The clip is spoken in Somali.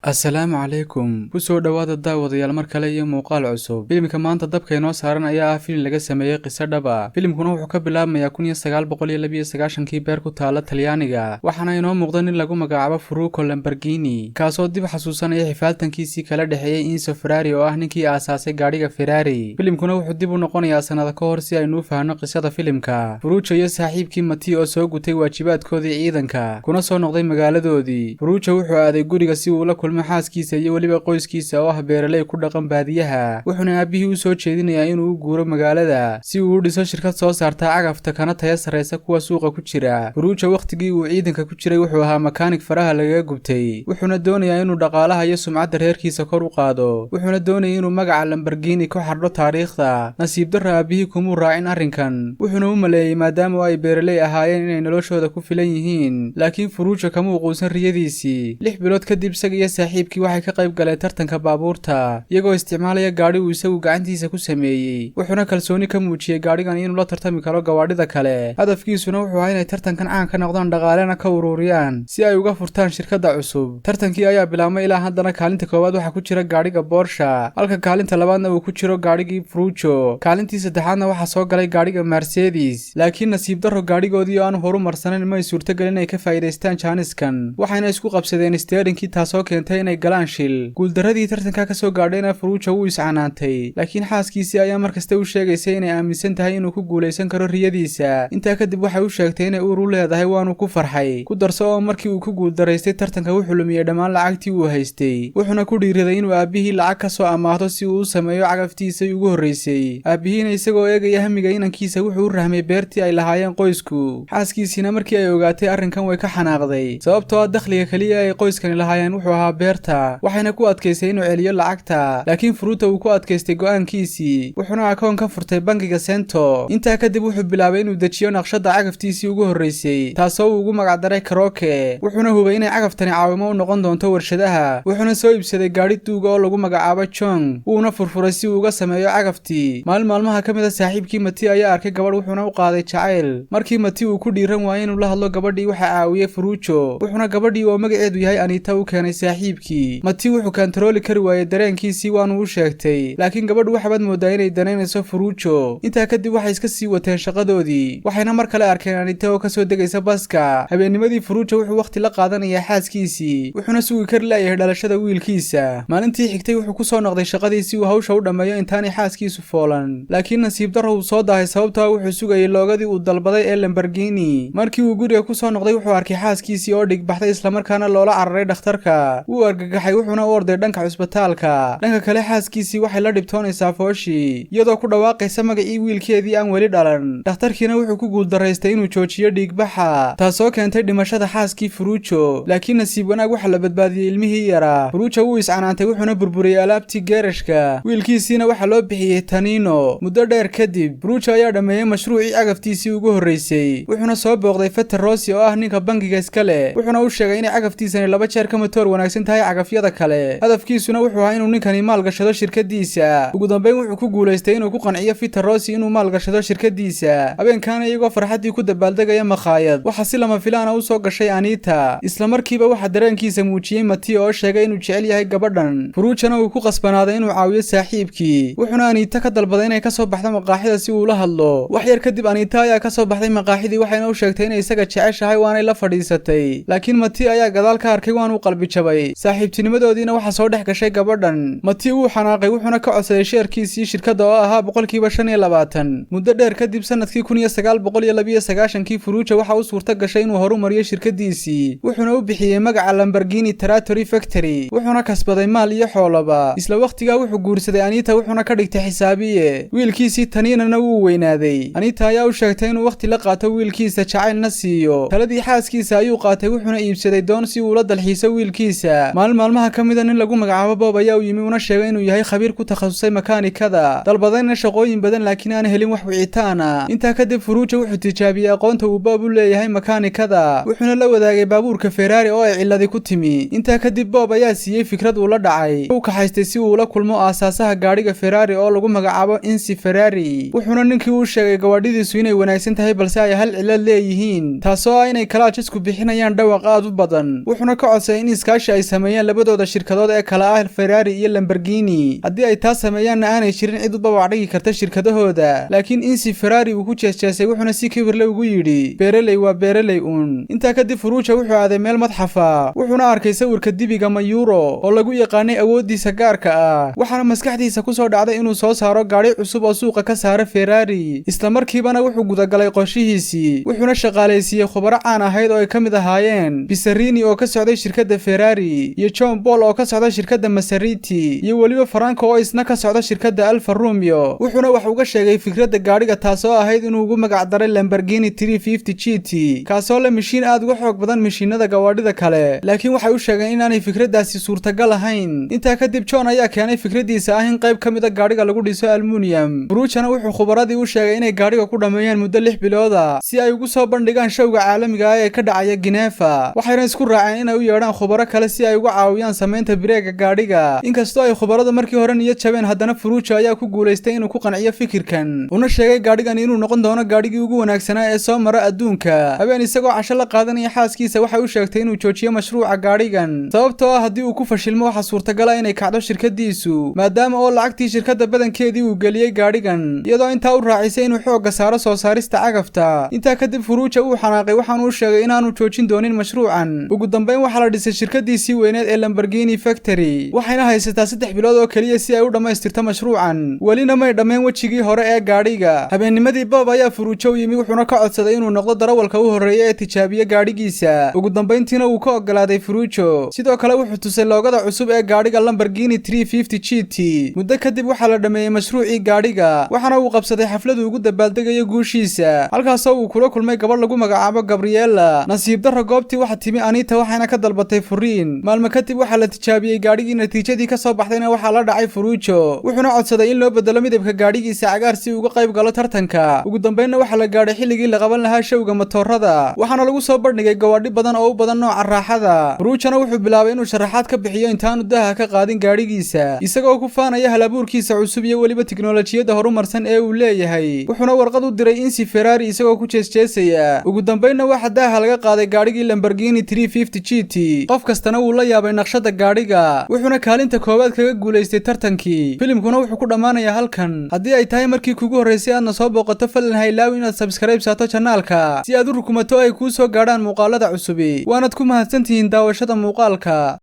Assalaamu calaykum kusoo dhawaada daawadayaal mar kale iyo muuqaal cusub. Filimka maanta dabka inoo saaran ayaa ah filim laga sameeyay qiso dhab ah. Filimkuna wuxuu ka bilaabmayaa 1992 beer ku taala Talyaaniga, waxaana inoo muuqda nin lagu magacaabo Ferruccio Lamborghini, kaasoo dib xasuusanaya xifaaltankiisii kala dhaxeeyay Enzo Ferrari oo ah ninkii aasaasay gaadhiga Ferrari. Filimkuna wuxuu dib u noqonayaa sanado ka hor si aynu u fahanno qisada filimka. Ferruccio iyo saaxiibkii Matteo oo soo gutay waajibaadkoodii ciidanka, kuna soo noqday magaaladoodii. Ferruccio wuxuu aaday guriga si uu la kulmo xaaskiisa iyo waliba qoyskiisa oo ah beeraley ku dhaqan baadiyaha, wuxuuna aabihii u soo jeedinayaa inuu u guuro magaalada si uu u dhiso shirkad soo saarta cagafta kana taya sareysa kuwa suuqa ku jira. Ferruccio waqtigii uu ciidanka ku jiray wuxuu ahaa makaanig faraha lagaga gubtay, wuxuuna doonayaa inuu dhaqaalaha iyo sumcadda reerkiisa kor u qaado, wuxuuna doonayay inuu magaca Lamborghini ku xardho taariikhda. Nasiib darro aabihii kumuu raacin arrinkan, wuxuuna u maleeyay maadaama ay beeraley ahaayeen inay noloshooda ku filan yihiin, laakiin Ferruccio kama uuquusan riyadiisii. 6 bilood kadib isaga iyo saaxiibkii waxay ka qayb galeen tartanka baabuurta iyagoo isticmaalaya gaadhi uu isagu gacantiisa ku sameeyay, wuxuuna kalsooni ka muujiyay gaadhigan inuu la tartami karo gawaadhida kale. Hadafkiisuna wuxuu ahaa inay tartankan caan ka noqdaan, dhaqaalena ka ururiyaan si ay uga furtaan shirkadda cusub. Tartankii ayaa bilaabmay ilaa haddana kaalinta koowaad waxaa ku jira gaadhiga Porsche, halka kaalinta labaadna uu ku jiro gaadhigii Ferruccio. Kaalintii saddexaadna waxaa soo galay gaadhiga Mercedes, laakiin nasiib darro gaadhigoodii oo aan horu marsanin ma ay suurtagelin inay ka faa'iidaystaan jaaniskan, waxayna isku qabsadeen steerinkii taasoo keentay inay galaan shil. Guuldaradii tartanka ka soo gaadhayna Ferruccio wuu iscanaantay, laakiin xaaskiisii ayaa markasta u sheegaysay inay aaminsan tahay inuu ku guulaysan karo riyadiisa. Intaa kadib waxay u sheegtay inay uur u leedahay, waanu ku farxay. Ku darso oo markii uu ku guuldaraystay tartanka wuxuu lumiyay dhammaan lacagtii uu haystay, wuxuuna ku dhiiriday inuu aabihii lacag ka soo amaahdo si uu u sameeyo cagaftiisii ugu horreysay. Aabihiina isagoo eegaya hamiga inankiisa wuxuu u rahmay beertii ay lahaayeen qoysku. Xaaskiisiina markii ay ogaatay arrinkan way ka xanaaqday, sababtoo ah dakhliga kaliya ay qoyskani lahaayeen wuxuu ahaa beerta, waxayna ku adkaysay inuu celiyo lacagta. Laakiin Ferruccio uu ku adkaystay go'aankiisii, wuxuuna akoon ka furtay bangiga Cento. Intaa kadib wuxuu bilaabay inuu dejiyo naqshadda cagaftiisii ugu horreysay, taasoo uu ugu magacdaray Croce, wuxuuna hubay inay cagaftani caawimo u noqon doonto warshadaha. Wuxuuna soo iibsaday gaadhi duuga oo lagu magacaabo Chong, wuuna furfuray si uu uga sameeyo cagaftii. maalmaha ka mid ah saaxiibkii Matteo ayaa arkay gabadh, wuxuuna u qaaday jacayl. Markii Matteo uu ku dhiiran waayay inuu la hadlo gabadhii, waxaa caawiyay Ferruccio, wuxuuna gabadhii oo magaceedu yahay Anita u keenay saaxiibkii. Matteo wuxuu kantarooli kari waayay dareenkiisii, waanu u sheegtay, laakiin gabadhu waxaad moodaa inay danaynayso Ferruccio. Intaa kadib waxay iska sii wateen shaqadoodii, waxayna mar kale arkeen Anita oo ka soo degaysa baska. Habeennimadii Ferruccio wuxuu waqti la qaadanayaa xaaskiisii, wuxuuna sugi kari laayahay dhalashada wiilkiisa. Maalintii xigtay wuxuu ku soo noqday shaqadii si uu hawsha u dhammeeyo intaanay xaaskiisu foolan, laakiin nasiib darro uu soo daahay sababtoo ah wuxuu sugayay loogadii uu dalbaday ee Lamborghini. Markii uu guriga ku soo noqday wuxuu arkay xaaskiisii oo dhigbaxday islamarkaana loola cararay dhakhtarka. Wuu argagaxay wuxuuna u orday dhanka cusbitaalka. Dhanka kale xaaskiisii waxay la dhibtoonaysaa fooshii, iyadoo ku dhawaaqaysa magacii wiilkeedii aan weli dhalan. Dhakhtarkiina wuxuu ku guuldaraystay inuu joojiyo dhiigbaxa, taasoo keentay dhimashada xaaskii Ferruccio. Laakiin nasiib wanaag waxa la badbaadiyay ilmihii yaraa. Ferruccio wuu iscanaantay wuxuuna burburiyay alaabtii geerashka, wiilkiisiina waxaa loo bixiyay Tanino. Muddo dheer kadib Ferruccio ayaa dhammeeyay mashruucii cagaftiisii ugu horreysay, wuxuuna soo booqday Rossi oo ah ninka bangiga iska leh, wuxuuna u sheegay inay cagaftiisani 2 jeer ka matoor wanaagsan tahay cagafyada kale. Hadafkiisuna wuxuu ahaa inuu ninkani maalgashado shirkadiisa. Ugu dambeyn wuxuu ku guulaystay inuu ku qanciyo Rossi inuu maalgashado shirkadiisa. Habeenkaana iyagoo farxadii ku dabaaldegaya makhaayad, waxaa si lama filaana u soo gashay Anita. isla markiiba waxaa dareenkiisa muujiyay Matteo oo sheegay inuu jecel yahay gabadhan. Ferrucciona uu ku qasbanaaday inuu caawiyo saaxiibkii, wuxuuna Anita ka dalbaday inay ka soo baxdo maqaaxida si uu la hadlo. wax yar kadib Anita ayaa ka soo baxday maqaaxidii, waxayna u sheegtay inay isaga jeceshahay waanay la fadhiisatay, laakiin Matteo ayaa gadaal ka arkay waanu qalbi jabay. saaxiibtinimadoodiina waxaa soo dhex gashay gabadhan. Matteo wuu xanaaqay wuxuuna ka codsaday sheerkiisii shirkadda oo ahaa 25%. muddo dheer kadib sanadkii 1992 Ferruccio waxa uu suurta gashay inuu horumariyo shirkadiisii, wuxuuna u bixiyay magaca Lamborghini Trattori Factory, wuxuuna kasbaday maal iyo xoolaba. isla waqtigaa wuxuu guursaday Anita wuxuuna ka dhigtay xisaabiye. wiilkiisii Taninana wuu weynaaday. Anita ayaa u sheegtay inuu waqti la qaato wiilkiisa jacaylna siiyo. taladii xaaskiisa ayuu qaatay wuxuuna iibsaday doon si uu la dalxiiso wiilkiisa. maalmaha ka mid ah nin lagu magacaabo Bob ayaa u yimi una sheegay inuu yahay khabiir ku takhasusay makaanikada, dalbadayna shaqooyin badan laakiin aan helin wax wicitaan ah. intaa kadib Ferruccio wuxuu tijaabiyay aqoonta uu Bob u leeyahay makaanikada, wuxuuna la wadaagay baabuurka Ferrari oo ay ciladi ku timi. intaa kadib Bob ayaa siiyay fikrad uu la dhacay, uu ka haystay si uu la kulmo aasaasaha gaadhiga Ferrari oo lagu magacaabo Enzo Ferrari, wuxuuna ninkii u sheegay gawaadhidiisu inay wanaagsan tahay balse ay hal cilad leeyihiin, taasoo ah inay kalaajisku bixinayaan dhawaq aad u badan. wuxuuna ka codsaday in iskaashi ay sameeyaan labadooda shirkadood ee kala ah Ferrari iyo Lamborghini haddii ay taas sameeyaanna aanay jirin cid u babac dhigi karta shirkadahooda laakiin Enzo Ferrari uu ku jeesjeesay wuxuuna si kibir leh ugu yidhi beeraley waa beeraley intaa kadib Ferruccio wuxuu aaday meel madxafa wuxuuna arkay sawirka dibiga Mayuro oo lagu yaqaanay awoodiisa gaarka ah waxaana maskaxdiisa ku soo dhacday inuu soo saaro gaari cusub oo suuqa ka saara Ferrari isla markiibana wuxuu gudagalay qorshihiisii wuxuuna shaqaaleysiiyay khubaro caan ahayd oo ay ka mid ahaayeen Pisarini oo ka socday shirkadda Ferrari iyo John Paul oo ka socda shirkadda Maserati iyo waliba Franco oo isna ka socda shirkadda Alfa Romeo wuxuuna wax uga sheegay fikradda gaariga taasoo ahayd inuu ugu magac daray Lamborghini 350 GT kaasoo la mishiin aad uga xoog badan mishiinada gawaadhida kale laakiin waxay u sheegeen inaanay fikraddaasi suurtagal ahayn intaa kadib John ayaa keenay fikradiisa ah in qayb ka mid ah gaariga lagu dhiso aluminium Ferruccio wuxuu khubaradii u sheegay inay gaariga ku dhameeyaan muddo 6 bilood ah si ay ugu soo bandhigaan showga caalamiga ah ee ka dhacaya Geneva waxayna isku raaceen inay u yeedhaan khubaro kale si ay uga caawiyaan sameynta bireega gaariga inkastoo ay khubaradu markii hore niyad jabeen haddana Ferruccio ayaa ku guuleystay inuu ku qanciyo fikirkan una sheegay gaarigan inuu noqon doono gaarigii ugu wanaagsanaa ee soo mara adduunka habeen isagoo casho la qaadanaya xaaskiisa waxay u sheegtay inuu joojiyo mashruuca gaarigan sababtoo ah haddii uu ku fashilmo waxa suurtagal ah inay kacdo shirkadiisu maadaama oo lacagtii shirkadda badankeedii uu geliyay gaarigan iyadoo intaa u raacisay inuu xoogga saaro soo saarista cagafta intaa kadib Ferruccio uu xanaaqay waxaanu u sheegay inaanu joojin doonin mashruucan ugu dambeyn waxa la dhisay shirkadiisii weyneed ee Lamborghini Factory waxayna haysataa 3 bilood oo kaliya si ay u dhamaystirto mashruucan walina may dhameen wajigii hore ee gaariga habeennimadii Bob ayaa Ferruccio yimi wuxuuna ka codsaday inuu noqdo darawalka u horeeya ee tijaabiye gaarigiisa ugu dambeyntiina uu ka ogolaaday Ferruccio sidoo kale wuxuu tusay loogada cusub ee gaariga Lamborghini 350 GT muddo kadib waxa la dhameeyay mashruucii gaariga waxaana uu qabsaday xaflad ugu dabaaldegayo guushiisa halkaas oo uu kula kulmay gabadh lagu magacaabo Gabriella nasiib darro goobtii waxa timi Anita waxayna ka dalbatay furiin maalmo kadib waxa la tijaabiyay gaarigii natiijadii ka soo baxdayna waxa la dhacay Ferruccio wuxuuna codsaday in loo bedelo midabka gaarigiisa cagaar si uu uga qayb galo tartanka ugu dambeynna waxa la gaaray xilligii la qaban lahaa showga matoorada waxaana lagu soo bandhigay gawaadhi badan oo u badan nooca raaxada Ferruccio wuxuu bilaabay inuu sharaxaad ka bixiyo intaanu daha ka qaadin gaarigiisa isagoo ku faanaya halabuurkiisa cusub iyo waliba tiknoolajiyada horumarsan ee uu leeyahay wuxuuna warqad u diray Enzo Ferrari isagoo ku jeesjeesaya ugu dambeynna waxa daha laga qaaday gaarigii Lamborghini 350 GT qof kastana uu la yaabay naqshada gaariga wuxuuna kaalinta koobaad kaga guuleystay tartankii filimkuna wuxuu ku dhamaanayaa halkan haddii ay tahay markii kugu horeysay aadna soo booqato fadlan ha ilaawi inaad subscribe saato channelka si aad u rukumato ay kuu soo gaadhaan muuqaalada cusub waanad ku mahadsantihiin daawashada muuqaalka